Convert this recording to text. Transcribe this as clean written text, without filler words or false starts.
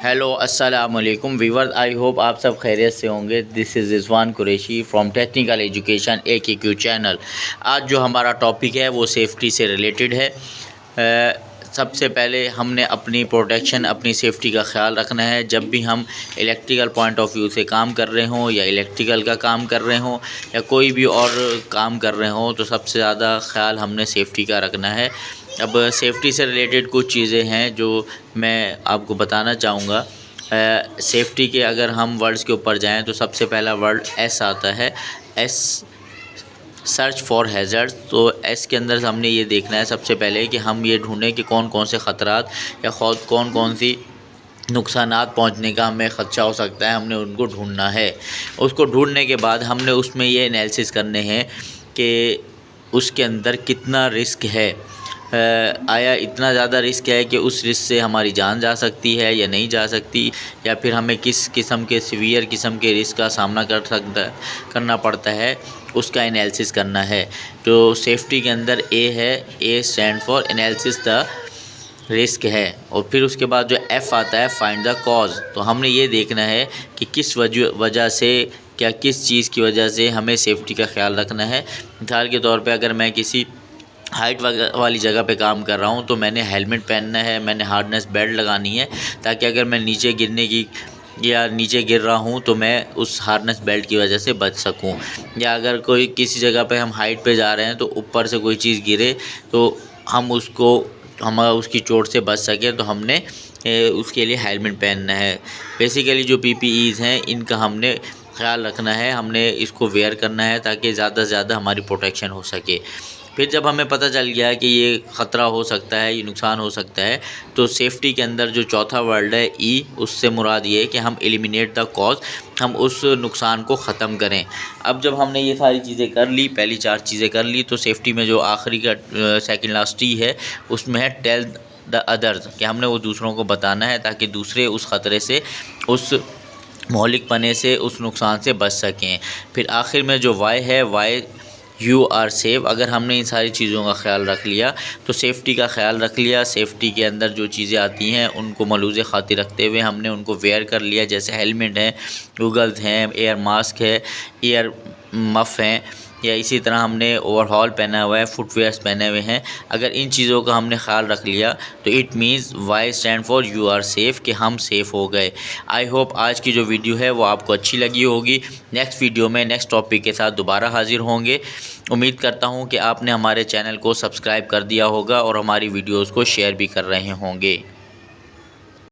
Hello अस्सलाम वालेकुम viewers, I hope आप सब खैरियत से होंगे। This is Rizwan Qureshi from technical education AKQ channel. आज जो हमारा टॉपिक है वो सेफ़्टी से रिलेटेड है। सबसे पहले हमने अपनी प्रोटेक्शन, अपनी सेफ़्टी का ख्याल रखना है। जब भी हम इलेक्ट्रिकल पॉइंट ऑफ व्यू से काम कर रहे हों या इलेक्ट्रिकल का काम कर रहे हों या कोई भी और काम कर रहे हों, तो सबसे ज़्यादा ख्याल हमने सेफ़्टी का रखना है। अब सेफ़्टी से रिलेटेड कुछ चीज़ें हैं जो मैं आपको बताना चाहूँगा। सेफ़्टी के अगर हम वर्ड्स के ऊपर जाएं तो सबसे पहला वर्ड एस आता है। S search for hazards. तो एस के अंदर हमने ये देखना है सबसे पहले कि हम ये ढूंढें कि कौन कौन से ख़तरात या कौन कौन सी नुकसानात पहुंचने का हमें ख़दशा हो सकता है, हमने उनको ढूंढना है। उसको ढूंढने के बाद हमने उसमें ये एनालिसिस करने हैं कि उसके अंदर कितना रिस्क है। आया इतना ज़्यादा रिस्क है कि उस रिस्क से हमारी जान जा सकती है या नहीं जा सकती, या फिर हमें किस किस्म के सीवियर किस्म के रिस्क का सामना करना पड़ता है, उसका एनालिसिस करना है। तो सेफ़्टी के अंदर ए है, A stand for analysis the risk है। और फिर उसके बाद जो एफ़ आता है, फाइंड द कॉज। तो हमने ये देखना है कि किस वजह से, क्या किस चीज़ की वजह से हमें सेफ़्टी का ख्याल रखना है। मिसाल के तौर पे अगर मैं किसी हाइट वाली जगह पे काम कर रहा हूँ तो मैंने हेलमेट पहनना है, मैंने हार्डनेस बेल्ट लगानी है, ताकि अगर मैं नीचे गिरने की या नीचे गिर रहा हूँ तो मैं उस हार्डनेस बेल्ट की वजह से बच सकूँ। या अगर कोई किसी जगह पे हम हाइट पे जा रहे हैं तो ऊपर से कोई चीज़ गिरे तो हम उसकी चोट से बच सकें, तो हमने उसके लिए हेलमेट पहनना है। बेसिकली जो PPEs हैं इनका हमने ख्याल रखना है, हमने इसको वेयर करना है ताकि ज़्यादा से ज़्यादा हमारी प्रोटेक्शन हो सके। फिर जब हमें पता चल गया कि ये ख़तरा हो सकता है, ये नुकसान हो सकता है, तो सेफ़्टी के अंदर जो चौथा वर्ड है ई, उससे मुराद ये है कि हम एलिमिनेट द कॉज, हम उस नुकसान को ख़त्म करें। अब जब हमने ये सारी चीज़ें कर ली, पहली 4 चीज़ें कर ली, तो सेफ़्टी में जो आखिरी का सेकंड लास्ट टी है उसमें है टेल द अदर्स, कि हमने वो दूसरों को बताना है ताकि दूसरे उस ख़तरे से, उस मौलिकपने से, उस नुकसान से बच सकें। फिर आखिर में जो वाई है, वाई यू आर सेफ। अगर हमने इन सारी चीज़ों का ख्याल रख लिया तो सेफ़्टी का ख्याल रख लिया। सेफ़्टी के अंदर जो चीज़ें आती हैं उनको मलूज़ खातिर रखते हुए हमने उनको वेयर कर लिया, जैसे हेलमेट है, गूगल्स हैं, एयर मास्क है, एयर मफ़ हैं, या इसी तरह हमने ओवरऑल पहना हुआ है, फुटवेयर्स पहने हुए हैं। अगर इन चीज़ों का हमने ख्याल रख लिया तो it means Y stand for you are safe, कि हम सेफ़ हो गए। आई होप आज की जो वीडियो है वो आपको अच्छी लगी होगी। नेक्स्ट वीडियो में नेक्स्ट टॉपिक के साथ दोबारा हाजिर होंगे। उम्मीद करता हूँ कि आपने हमारे चैनल को सब्सक्राइब कर दिया होगा और हमारी वीडियोज़ को शेयर भी कर रहे होंगे।